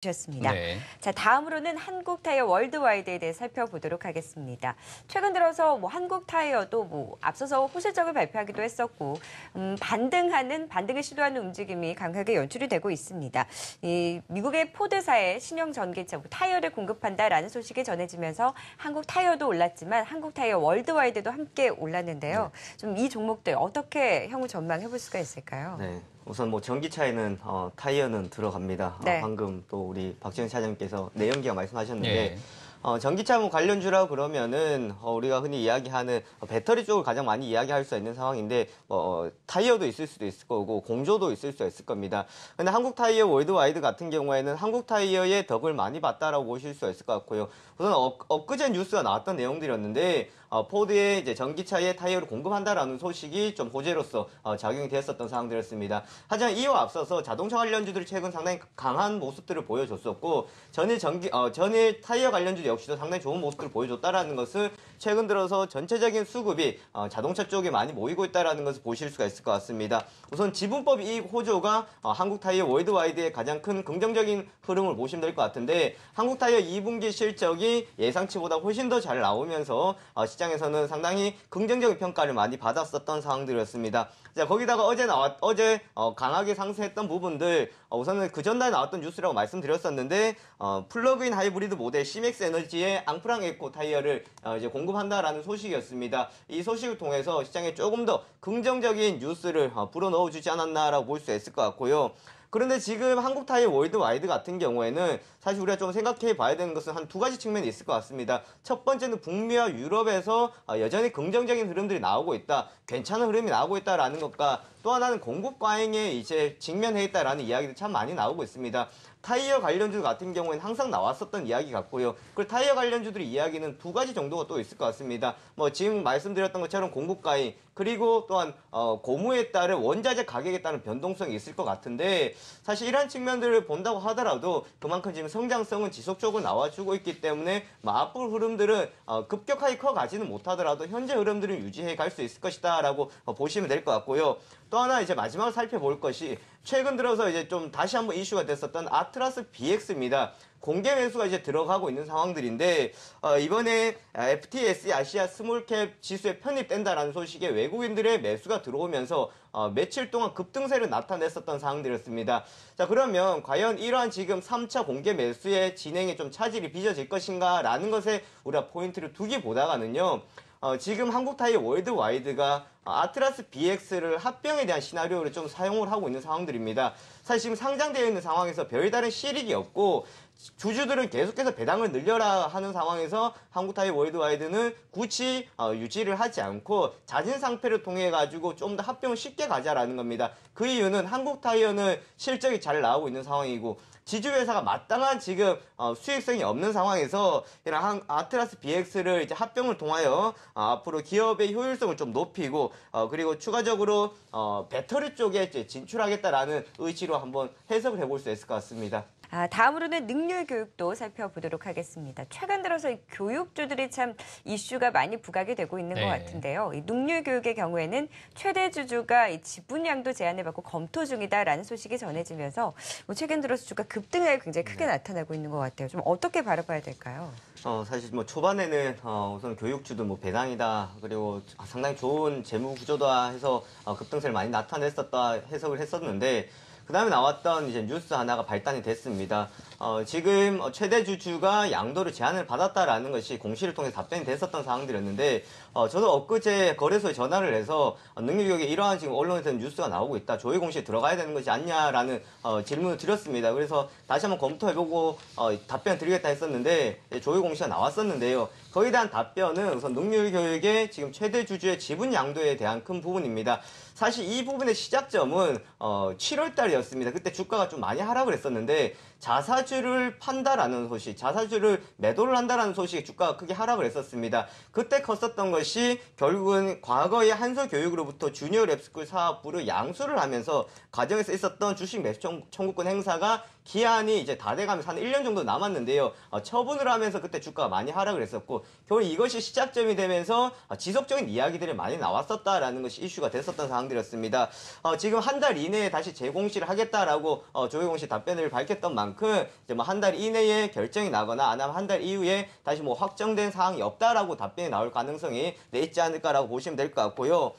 셨습니다. 네. 자, 다음으로는 한국타이어 월드와이드에 대해 살펴보도록 하겠습니다. 최근 들어서 한국타이어도 앞서서 호실적을 발표하기도 했었고 반등을 시도하는 움직임이 강하게 연출이 되고 있습니다. 미국의 포드사의 신형 전기차 타이어를 공급한다라는 소식이 전해지면서 한국타이어도 올랐지만 한국타이어 월드와이드도 함께 올랐는데요. 좀 이 종목들 어떻게 향후 전망해 볼 수가 있을까요? 네. 우선 타이어는 들어갑니다. 네. 방금 또 우리 박지현 차장님께서 내연기관 말씀하셨는데 네. 전기차 관련주라고 그러면은 우리가 흔히 이야기하는 배터리 쪽을 가장 많이 이야기할 수 있는 상황인데 타이어도 있을 수도 있을 거고 공조도 있을 수 있을 겁니다. 근데 한국타이어 월드와이드 같은 경우에는 한국타이어의 덕을 많이 봤다라고 보실 수 있을 것 같고요. 우선 엊그제 뉴스가 나왔던 내용들이었는데 포드의 이제 전기차에 타이어를 공급한다라는 소식이 좀 호재로서 작용이 되었었던 상황들이었습니다. 하지만 이와 앞서서 자동차 관련주들이 최근 상당히 강한 모습들을 보여줬었고 전일 타이어 관련주 역시도 상당히 좋은 모습을 보여줬다라는 것을 최근 들어서 전체적인 수급이 자동차 쪽에 많이 모이고 있다라는 것을 보실 수가 있을 것 같습니다. 우선 지분법 이익 호조가 한국타이어 월드와이드의 가장 큰 긍정적인 흐름을 보시면 될 것 같은데 한국타이어 2분기 실적이 예상치보다 훨씬 더 잘 나오면서 시장에서는 상당히 긍정적인 평가를 많이 받았었던 상황들이었습니다. 자, 거기다가 어제 강하게 상승했던 부분들 우선은 그 전날 나왔던 뉴스라고 말씀드렸었는데 플러그인 하이브리드 모델 시맥스 에너지의 앙프랑 에코 타이어를 이제 공급한다라는 소식이었습니다. 이 소식을 통해서 시장에 조금 더 긍정적인 뉴스를 불어넣어주지 않았나라고 볼 수 있을 것 같고요. 그런데 지금 한국타이어 월드와이드 같은 경우에는 사실 우리가 좀 생각해 봐야 되는 것은 한 두 가지 측면이 있을 것 같습니다. 첫 번째는 북미와 유럽에서 여전히 긍정적인 흐름들이 나오고 있다. 괜찮은 흐름이 나오고 있다라는 것과 또 하나는 공급 과잉에 이제 직면해 있다라는 이야기도 참 많이 나오고 있습니다. 타이어 관련주 같은 경우에는 항상 나왔었던 이야기 같고요. 그 타이어 관련주들의 이야기는 두 가지 정도가 또 있을 것 같습니다. 지금 말씀드렸던 것처럼 공급 과잉 그리고 또한 고무에 따른 원자재 가격에 따른 변동성이 있을 것 같은데 사실 이러한 측면들을 본다고 하더라도 그만큼 지금 성장성은 지속적으로 나와주고 있기 때문에 앞으로 흐름들은 급격하게 커가지는 못하더라도 현재 흐름들을 유지해 갈 수 있을 것이다 라고 보시면 될 것 같고요. 또 하나 이제 마지막으로 살펴볼 것이 최근 들어서 이제 좀 다시 한번 이슈가 됐었던 아트라스 BX입니다. 공개 매수가 이제 들어가고 있는 상황들인데 이번에 FTSE 아시아 스몰캡 지수에 편입된다라는 소식에 외국인들의 매수가 들어오면서 며칠 동안 급등세를 나타냈었던 상황들이었습니다. 자, 그러면 과연 이러한 지금 3차 공개 매수의 진행에 좀 차질이 빚어질 것인가 라는 것에 우리가 포인트를 두기보다는요. 지금 한국타이어 월드와이드가 아트라스 BX를 합병에 대한 시나리오를 좀 사용을 하고 있는 상황들입니다. 사실 지금 상장되어 있는 상황에서 별다른 실익이 없고 주주들은 계속해서 배당을 늘려라 하는 상황에서 한국타이어 월드와이드는 굳이 유지를 하지 않고 자진 상패를 통해 가지고 좀 더 합병을 쉽게 가자라는 겁니다. 그 이유는 한국타이어는 실적이 잘 나오고 있는 상황이고 지주회사가 마땅한 지금 수익성이 없는 상황에서 이런 아트라스 BX를 이제 합병을 통하여 앞으로 기업의 효율성을 좀 높이고 그리고 추가적으로 배터리 쪽에 진출하겠다라는 의지로 한번 해석을 해볼 수 있을 것 같습니다. 다음으로는 능률 교육도 살펴보도록 하겠습니다. 최근 들어서 이 교육주들이 참 이슈가 많이 부각이 되고 있는 것 같은데요. 이 능률 교육의 경우에는 최대 주주가 이 지분양도 제한을 받고 검토 중이다라는 소식이 전해지면서 최근 들어서 주가 급등을 굉장히 크게 나타나고 있는 것 같아요. 좀 어떻게 바라봐야 될까요? 사실 초반에는 우선 교육주도 배당이다 그리고 상당히 좋은 재무 구조다 해서 급등세를 많이 나타냈었다 해석을 했었는데 그 다음에 나왔던 이제 뉴스 하나가 발단이 됐습니다. 지금 최대 주주가 양도를 제한을 받았다라는 것이 공시를 통해 답변이 됐었던 상황들이었는데, 저도 엊그제 거래소에 전화를 해서 능력교육에 이러한 지금 언론에서는 뉴스가 나오고 있다. 조회 공시에 들어가야 되는 것이 아니냐라는 질문을 드렸습니다. 그래서 다시 한번 검토해보고 답변 드리겠다 했었는데 조회 공시가 나왔었는데요. 거기에 대한 답변은 우선 능률교육의 지금 최대 주주의 지분 양도에 대한 큰 부분입니다. 사실 이 부분의 시작점은 7월 달이었습니다. 그때 주가가 좀 많이 하락을 했었는데 자사주를 판다라는 소식, 자사주를 매도를 한다라는 소식에 주가가 크게 하락을 했었습니다. 그때 컸었던 것이 결국은 과거의 한서교육으로부터 주니어 랩스쿨 사업부를 양수를 하면서 과정에서 있었던 주식 매수 청구권 행사가 기한이 이제 다 돼가면서 한 1년 정도 남았는데요. 처분을 하면서 그때 주가가 많이 하락을 했었고 결국 이것이 시작점이 되면서 지속적인 이야기들이 많이 나왔었다라는 것이 이슈가 됐었던 상황들이었습니다. 지금 한 달 이내에 다시 재공시를 하겠다라고 조혜공 씨 답변을 밝혔던 만큼 이제 뭐 한 달 이내에 결정이 나거나 아니면 한 달 이후에 다시 뭐 확정된 사항이 없다라고 답변이 나올 가능성이 있지 않을까라고 보시면 될 것 같고요.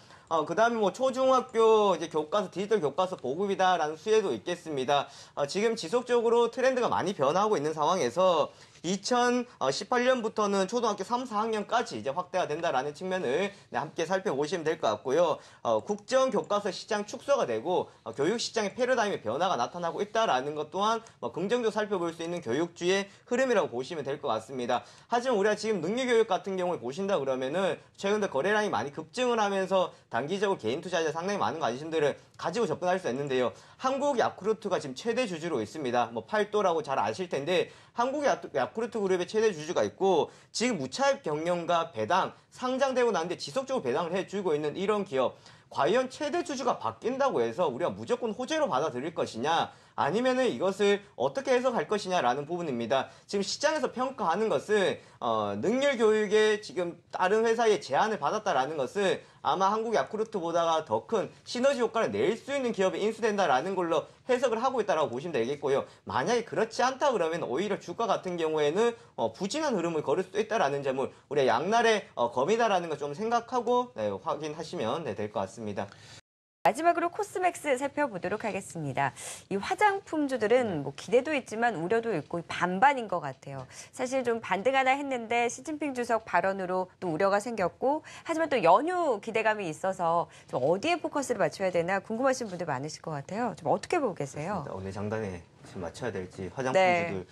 그 다음에 뭐 초중학교 이제 교과서, 디지털 교과서 보급이다라는 수혜도 있겠습니다. 지금 지속적으로 트렌드가 많이 변하고 있는 상황에서 2018년부터는 초등학교 3, 4학년까지 이제 확대가 된다라는 측면을 함께 살펴보시면 될 것 같고요. 국정 교과서 시장 축소가 되고 교육 시장의 패러다임의 변화가 나타나고 있다라는 것 또한 긍정적으로 살펴볼 수 있는 교육주의 흐름이라고 보시면 될 것 같습니다. 하지만 우리가 지금 능력교육 같은 경우에 보신다 그러면은 최근 들어 거래량이 많이 급증을 하면서 단기적으로 개인 투자자 상당히 많은 관심들을 가지고 접근할 수 있는데요. 한국 야쿠르트가 지금 최대 주주로 있습니다. 뭐 팔도라고 잘 아실 텐데 한국 야쿠르트 그룹의 최대 주주가 있고 지금 무차입 경영과 배당 상장되고 나는데 지속적으로 배당을 해주고 있는 이런 기업. 과연 최대 주주가 바뀐다고 해서 우리가 무조건 호재로 받아들일 것이냐 아니면은 이것을 어떻게 해석할 것이냐라는 부분입니다. 지금 시장에서 평가하는 것은 능률 교육에 지금 다른 회사의 제안을 받았다라는 것은 아마 한국 야쿠르트보다가 더 큰 시너지 효과를 낼 수 있는 기업이 인수된다라는 걸로 해석을 하고 있다라고 보시면 되겠고요. 만약에 그렇지 않다 그러면 오히려 주가 같은 경우에는 부진한 흐름을 걸을 수도 있다라는 점을 우리가 양날의 검이다라는 걸 좀 생각하고 확인하시면 될 것 같습니다. 마지막으로 코스맥스 살펴보도록 하겠습니다. 이 화장품주들은 뭐 기대도 있지만 우려도 있고 반반인 것 같아요. 사실 좀 반등하나 했는데 시진핑 주석 발언으로 또 우려가 생겼고 하지만 또 연휴 기대감이 있어서 좀 어디에 포커스를 맞춰야 되나 궁금하신 분들 많으실 것 같아요. 좀 어떻게 보고 계세요? 오늘 장단에 지금 맞춰야 될지 화장품주들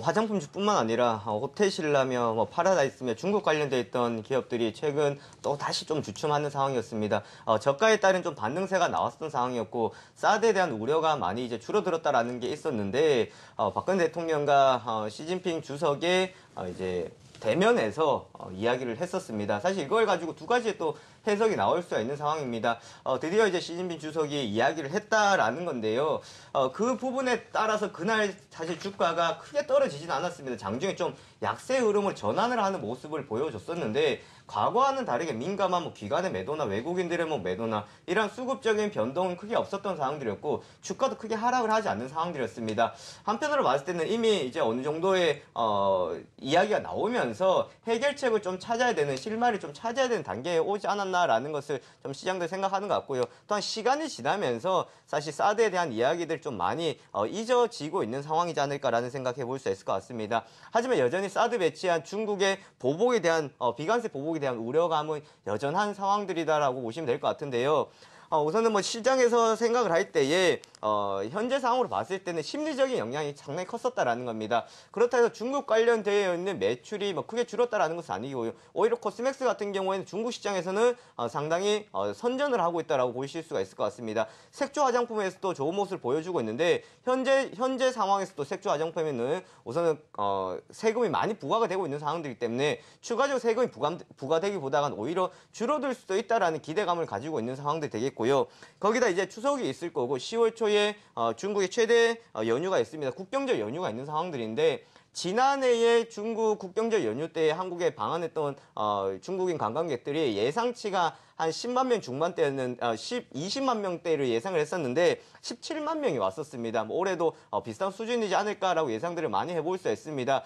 화장품주뿐만 아니라 호텔신라며 뭐 파라다이스며 중국 관련돼 있던 기업들이 최근 또 다시 좀 주춤하는 상황이었습니다. 저가에 따른 좀 반등세가 나왔던 상황이었고 사드에 대한 우려가 많이 이제 줄어들었다라는 게 있었는데 박근혜 대통령과 시진핑 주석의 이제 대면에서 이야기를 했었습니다. 사실 이걸 가지고 두 가지의 또 해석이 나올 수가 있는 상황입니다. 드디어 이제 시진핑 주석이 이야기를 했다라는 건데요. 그 부분에 따라서 그날 사실 주가가 크게 떨어지진 않았습니다. 장중에 좀 약세 흐름을 전환을 하는 모습을 보여줬었는데 과거와는 다르게 민감한 뭐 기관의 매도나 외국인들의 뭐 매도나 이런 수급적인 변동은 크게 없었던 상황들이었고 주가도 크게 하락을 하지 않는 상황들이었습니다. 한편으로 봤을 때는 이미 이제 어느 정도의 이야기가 나오면서 해결책을 좀 찾아야 되는 실마리를 좀 찾아야 되는 단계에 오지 않았나라는 것을 좀 시장들 생각하는 것 같고요. 또한 시간이 지나면서 사실 사드에 대한 이야기들 좀 많이 잊어지고 있는 상황이지 않을까라는 생각해 볼 수 있을 것 같습니다. 하지만 여전히 사드 배치한 중국의 보복에 대한 비관세 보복에 대한 우려감은 여전한 상황들이다라고 보시면 될 것 같은데요. 우선은 뭐 시장에서 생각을 할 때에 현재 상황으로 봤을 때는 심리적인 영향이 상당히 컸었다라는 겁니다. 그렇다 해서 중국 관련되어 있는 매출이 뭐 크게 줄었다라는 것은 아니고요. 오히려 코스맥스 같은 경우에는 중국 시장에서는 상당히 선전을 하고 있다라고 보실 수가 있을 것 같습니다. 색조 화장품에서도 좋은 모습을 보여주고 있는데 현재 상황에서도 색조 화장품에는 우선은 세금이 많이 부과가 되고 있는 상황들이기 때문에 추가적으로 세금이 부과되기보다는 오히려 줄어들 수도 있다라는 기대감을 가지고 있는 상황들이 되겠고. 거기다 이제 추석이 있을 거고 10월 초에 중국의 최대 연휴가 있습니다. 국경적 연휴가 있는 상황들인데 지난해에 중국 국경적 연휴 때 한국에 방한했던 중국인 관광객들이 예상치가 한 10만 명 중반대였는 20만 명대를 예상을 했었는데 17만 명이 왔었습니다. 뭐 올해도 비슷한 수준이지 않을까라고 예상들을 많이 해볼 수 있습니다.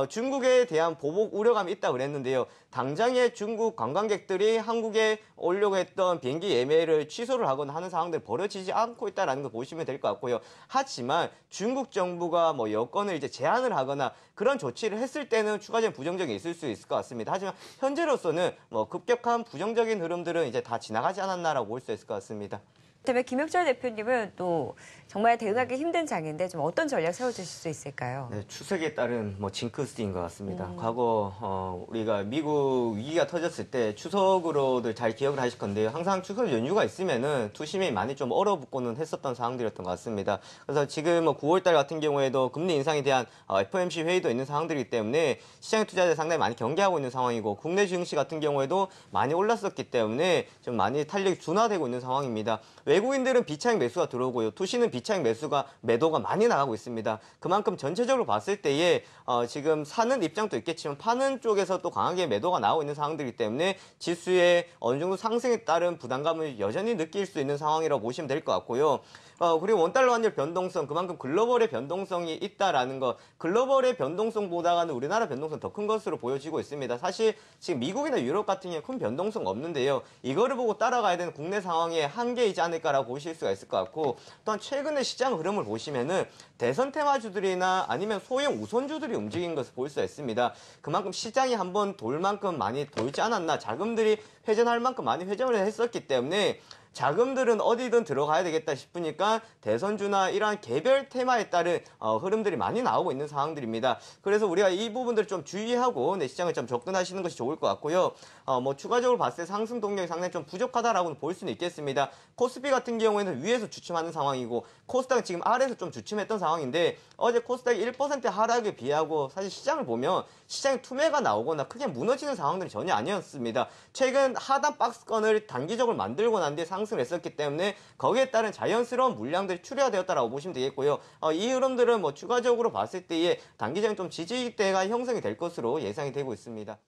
중국에 대한 보복 우려감이 있다 그랬는데요. 당장에 중국 관광객들이 한국에 오려고 했던 비행기 예매를 취소를 하거나 하는 상황들이 벌어지지 않고 있다는 걸 보시면 될 것 같고요. 하지만 중국 정부가 뭐 여건을 이제 제한을 하거나 그런 조치를 했을 때는 추가적인 부정적이 있을 수 있을 것 같습니다. 하지만 현재로서는 뭐 급격한 부정적인 흐름들은 이제 다 지나가지 않았나라고 볼 수 있을 것 같습니다. 그다음에 김혁철 대표님은 또 정말 대응하기 힘든 장인데 좀 어떤 전략 세워주실 수 있을까요? 네, 추석에 따른 뭐 징크스인 것 같습니다. 과거 우리가 미국 위기가 터졌을 때 추석으로들 잘 기억을 하실 건데요. 항상 추석 연휴가 있으면은 투심이 많이 좀 얼어붙고는 했었던 상황들이었던 것 같습니다. 그래서 지금 뭐 9월달 같은 경우에도 금리 인상에 대한 FOMC 회의도 있는 상황들이기 때문에 시장의 투자자들 상당히 많이 경계하고 있는 상황이고 국내 증시 같은 경우에도 많이 올랐었기 때문에 좀 많이 탄력이 둔화되고 있는 상황입니다. 외국인들은 비차익 매수가 들어오고요. 투시는 비차익 매도가 많이 나가고 있습니다. 그만큼 전체적으로 봤을 때에 지금 사는 입장도 있겠지만 파는 쪽에서 또 강하게 매도가 나오고 있는 상황들이기 때문에 지수의 어느 정도 상승에 따른 부담감을 여전히 느낄 수 있는 상황이라고 보시면 될 것 같고요. 그리고 원달러 환율 변동성, 그만큼 글로벌의 변동성이 있다라는 것, 글로벌의 변동성보다는 우리나라 변동성 더 큰 것으로 보여지고 있습니다. 사실 지금 미국이나 유럽 같은 경우에 큰 변동성 없는데요. 이거를 보고 따라가야 되는 국내 상황의 한계이지 않을까라고 보실 수가 있을 것 같고, 또한 최근의 시장 흐름을 보시면은 대선 테마주들이나 아니면 소형 우선주들이 움직인 것을 볼 수가 있습니다. 그만큼 시장이 한번 돌 만큼 많이 돌지 않았나, 자금들이 회전할 만큼 많이 회전을 했었기 때문에 자금들은 어디든 들어가야 되겠다 싶으니까 대선주나 이러한 개별 테마에 따른 흐름들이 많이 나오고 있는 상황들입니다. 그래서 우리가 이 부분들을 좀 주의하고 내 시장을 좀 접근하시는 것이 좋을 것 같고요. 뭐 추가적으로 봤을 때 상승 동력이 상당히 좀 부족하다라고 볼 수는 있겠습니다. 코스피 같은 경우에는 위에서 주춤하는 상황이고 코스닥은 지금 아래에서 좀 주춤했던 상황인데 어제 코스닥이 1% 하락에 비하고 사실 시장을 보면 시장에 투매가 나오거나 크게 무너지는 상황들이 전혀 아니었습니다. 최근 하단 박스권을 단기적으로 만들고 난 뒤에 상승을 했었기 때문에 거기에 따른 자연스러운 물량들이 출회가 되었다라고 보시면 되겠고요. 이 흐름들은 뭐 추가적으로 봤을 때에 단기적인 좀 지지대가 형성이 될 것으로 예상이 되고 있습니다.